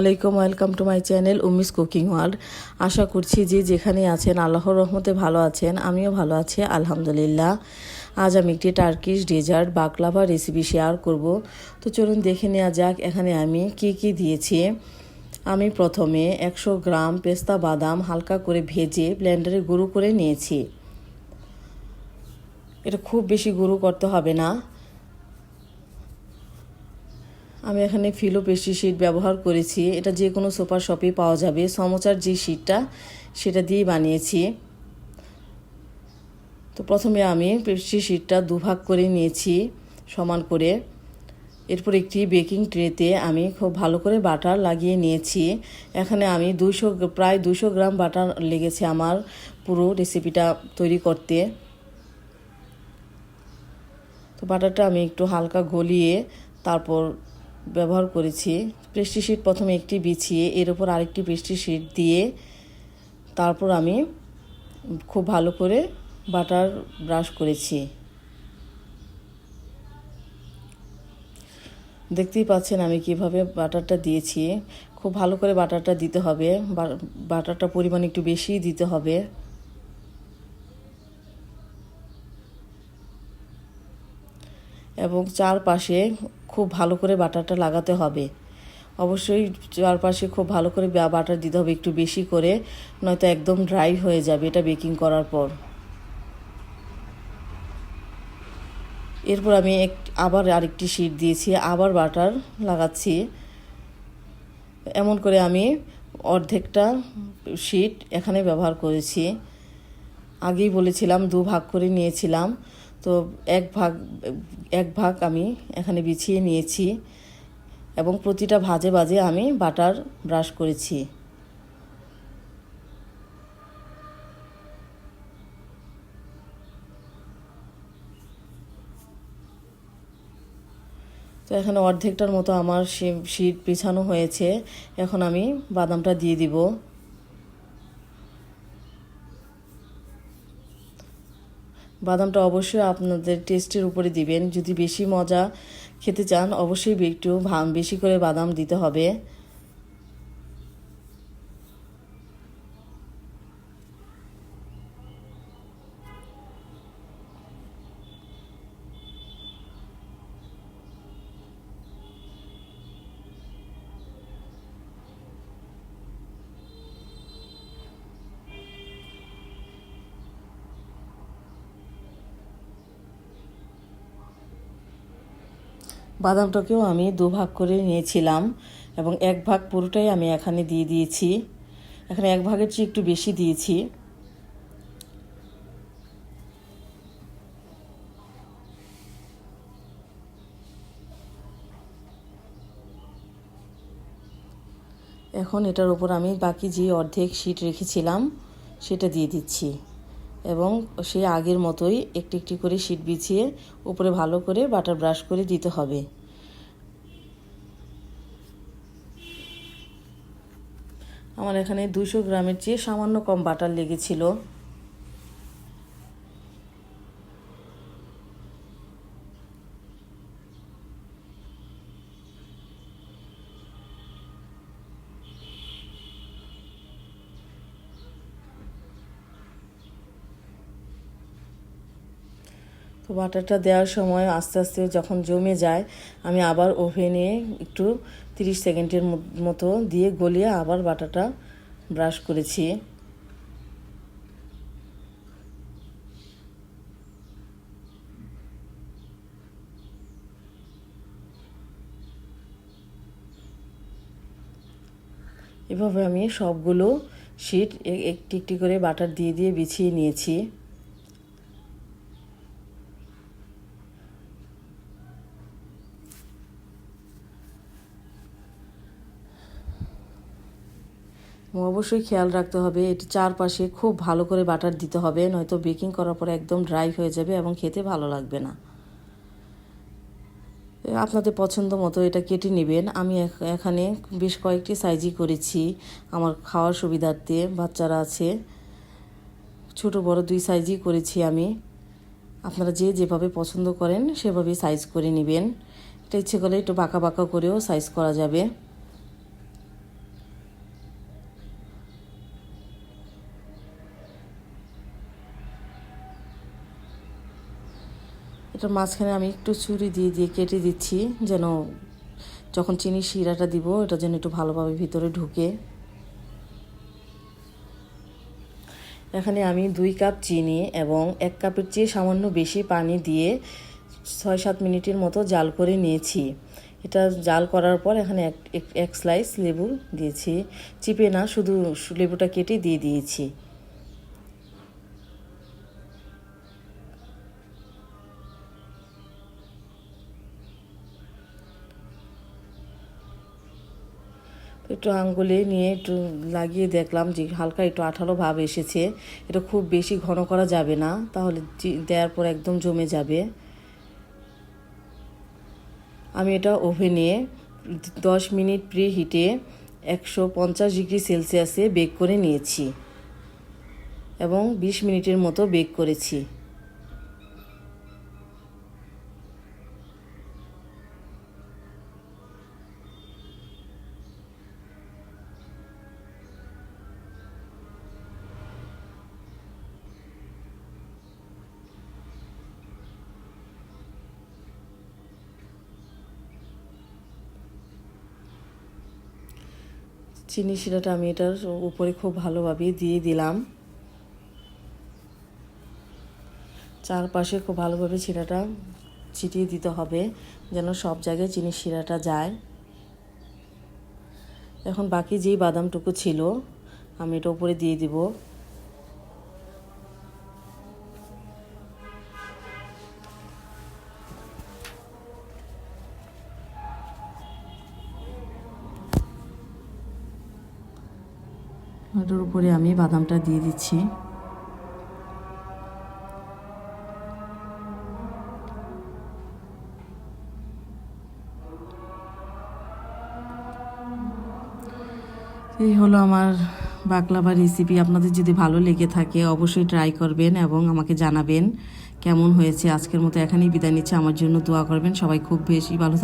আলাইকুম, welcome to my channel উমিস cooking world. আশা করছি যে যেখানে আছেন আল্লাহর রহমতে ভালো আছেন, আমিও ভালো আছি আলহামদুলিল্লাহ। আজ আমি একটি Turkish dessert baklava recipe share করব। তো চলুন দেখে নেওয়া যাক এখানে আমি কি দিয়েছি। আমি প্রথমে 100 গ্রাম পেস্তা বাদাম হালকা করে ভেজে ব্লেন্ডারে গুঁড়ো করে নিয়েছি। এটা খুব বেশি গুঁড়ো করতে হবে না। আমি এখানে ফিলো পেস্ট্রি শিট ব্যবহার করেছি। এটা যে কোনো সুপার শপে পাওয়া যাবে। সমোচার যে শিটটা সেটা দিয়েই বানিয়েছি। তো প্রথমে আমি পেস্ট্রি শিটটা দুভাগ করে নিয়েছি সমান করে। এরপর একটি বেকিং ট্রেতে আমি খুব ভালো করে বাটার লাগিয়ে নিয়েছি। এখানে আমি প্রায় 200 গ্রাম বাটার লেগেছে আমার পুরো রেসিপিটা তৈরি করতে। তো বাটারটা আমি একটু হালকা গলিয়ে তারপর ব্যবহার করেছি। পেস্ট্রি শিট প্রথমে একটি বিছিয়ে এর উপর আরেকটি পেস্ট্রি শিট দিয়ে তারপর আমি খুব ভালো করে বাটার ব্রাশ করেছি। দেখতেই পাচ্ছেন আমি কিভাবে বাটারটা দিয়েছি। খুব ভালো করে বাটারটা দিতে হবে, বাটারটা পরিমাণ একটু বেশিই দিতে হবে। এবং চারপাশে খুব ভালো করে বাটারটা লাগাতে হবে। অবশ্যই চারপাশে খুব ভালো করে বাটার দিতে হবে, একটু বেশি করে, নয়তো একদম ড্রাই হয়ে যাবে এটা বেকিং করার পর। এরপর আমি আবার আরেকটি শিট দিয়েছি, আবার বাটার লাগাচ্ছি। এমন করে আমি অর্ধেকটা শিট এখানে ব্যবহার করেছি। আগেই বলেছিলাম দুভাগ করে নিয়েছিলাম, তো এক ভাগ আমি এখানে বিছিয়ে নিয়েছি এবং প্রতিটা ভাজে ভাজে আমি বাটার ব্রাশ করেছি। তো এখানে অর্ধেকটার মতো আমার শিট বিছানো হয়েছে। এখন আমি বাদামটা দিয়ে দিব। বাদামটা অবশ্যই আপনাদের টেস্টের উপরে দিবেন। যদি বেশি মজা খেতে চান অবশ্যই একটু বেশি করে বাদাম দিতে হবে। বাদামটাকেও আমি দুভাগ করে নিয়েছিলাম এবং এক ভাগ পুরোটাই আমি এখানে দিয়ে দিয়েছি। এখানে এক ভাগের চেয়ে একটু বেশি দিয়েছি। এখন এটার উপর আমি বাকি যে অর্ধেক শিট রেখেছিলাম সেটা দিয়ে দিচ্ছি এবং সেই আগের মতোই একটি একটি করে শিট বিছিয়ে উপরে ভালো করে বাটার ব্রাশ করে দিতে হবে। আমার এখানে 200 গ্রামের চেয়ে সামান্য কম বাটার লেগেছিল। তো বাটারটা দেওয়ার সময় আস্তে আস্তে যখন জমে যায় আমি আবার ওভেনে একটু 30 সেকেন্ডের মতো দিয়ে গলিয়ে আবার বাটারটা ব্রাশ করেছি। এভাবে আমি সবগুলো শিট একটি একটি করে বাটার দিয়ে দিয়ে বিছিয়ে নিয়েছি। অবশ্যই খেয়াল রাখতে হবে এটি চারপাশে খুব ভালো করে বাটার দিতে হবে, নয়তো বেকিং করার পর একদম ড্রাই হয়ে যাবে এবং খেতে ভালো লাগবে না। আপনাদের পছন্দ মতো এটা কেটে নেবেন। আমি এখানে বেশ কয়েকটি সাইজই করেছি আমার খাওয়ার সুবিধার্থে। বাচ্চারা আছে, ছোট বড় দুই সাইজই করেছি আমি। আপনারা যেভাবে পছন্দ করেন সেভাবেই সাইজ করে নেবেন। এটা ইচ্ছে করলে একটু বাঁকা বাঁকা করেও সাইজ করা যাবে। এটার মাঝখানে আমি একটু ছুরি দিয়ে দিয়ে কেটে দিচ্ছি, যেন যখন চিনির শিরাটা দিব এটা যেন একটু ভালোভাবে ভিতরে ঢুকে। এখানে আমি 2 কাপ চিনি এবং 1 কাপের চেয়ে সামান্য বেশি পানি দিয়ে 6-7 মিনিটের মতো জাল করে নিয়েছি। এটা জাল করার পর এখানে এক স্লাইস লেবু দিয়েছি, চিপে না, শুধু লেবুটা কেটে দিয়ে দিয়েছি। একটু আঙ্গুলে নিয়ে একটু লাগিয়ে দেখলাম যে হালকা একটু আঠালো ভাব এসেছে। এটা খুব বেশি ঘন করা যাবে না, তাহলে দেওয়ার পর একদম জমে যাবে। আমি এটা ওভেনে 10 মিনিট প্রি হিটে 150 ডিগ্রি সেলসিয়াসে বেক করে নিয়েছি এবং 20 মিনিটের মতো বেক করেছি। চিনি শিরাটা আমি এটার উপরে খুব ভালোভাবে দিয়ে দিলাম। চারপাশে খুব ভালোভাবে শিরাটা ছিটিয়ে দিতে হবে, যেন সব জায়গায় চিনি শিরাটা যায়। এখন বাকি যেই বাদামটুকু ছিল আমি এটা উপরে দিয়ে দিব। এটার উপরে আমি বাদামটা দিয়ে দিচ্ছি। এই হলো আমার বাকলাভা রেসিপি। আপনাদের যদি ভালো লেগে থাকে অবশ্যই ট্রাই করবেন এবং আমাকে জানাবেন কেমন হয়েছে। আজকের মতো এখানেই বিদায় নিচ্ছে। আমার জন্য দোয়া করবেন। সবাই খুব বেশি ভালো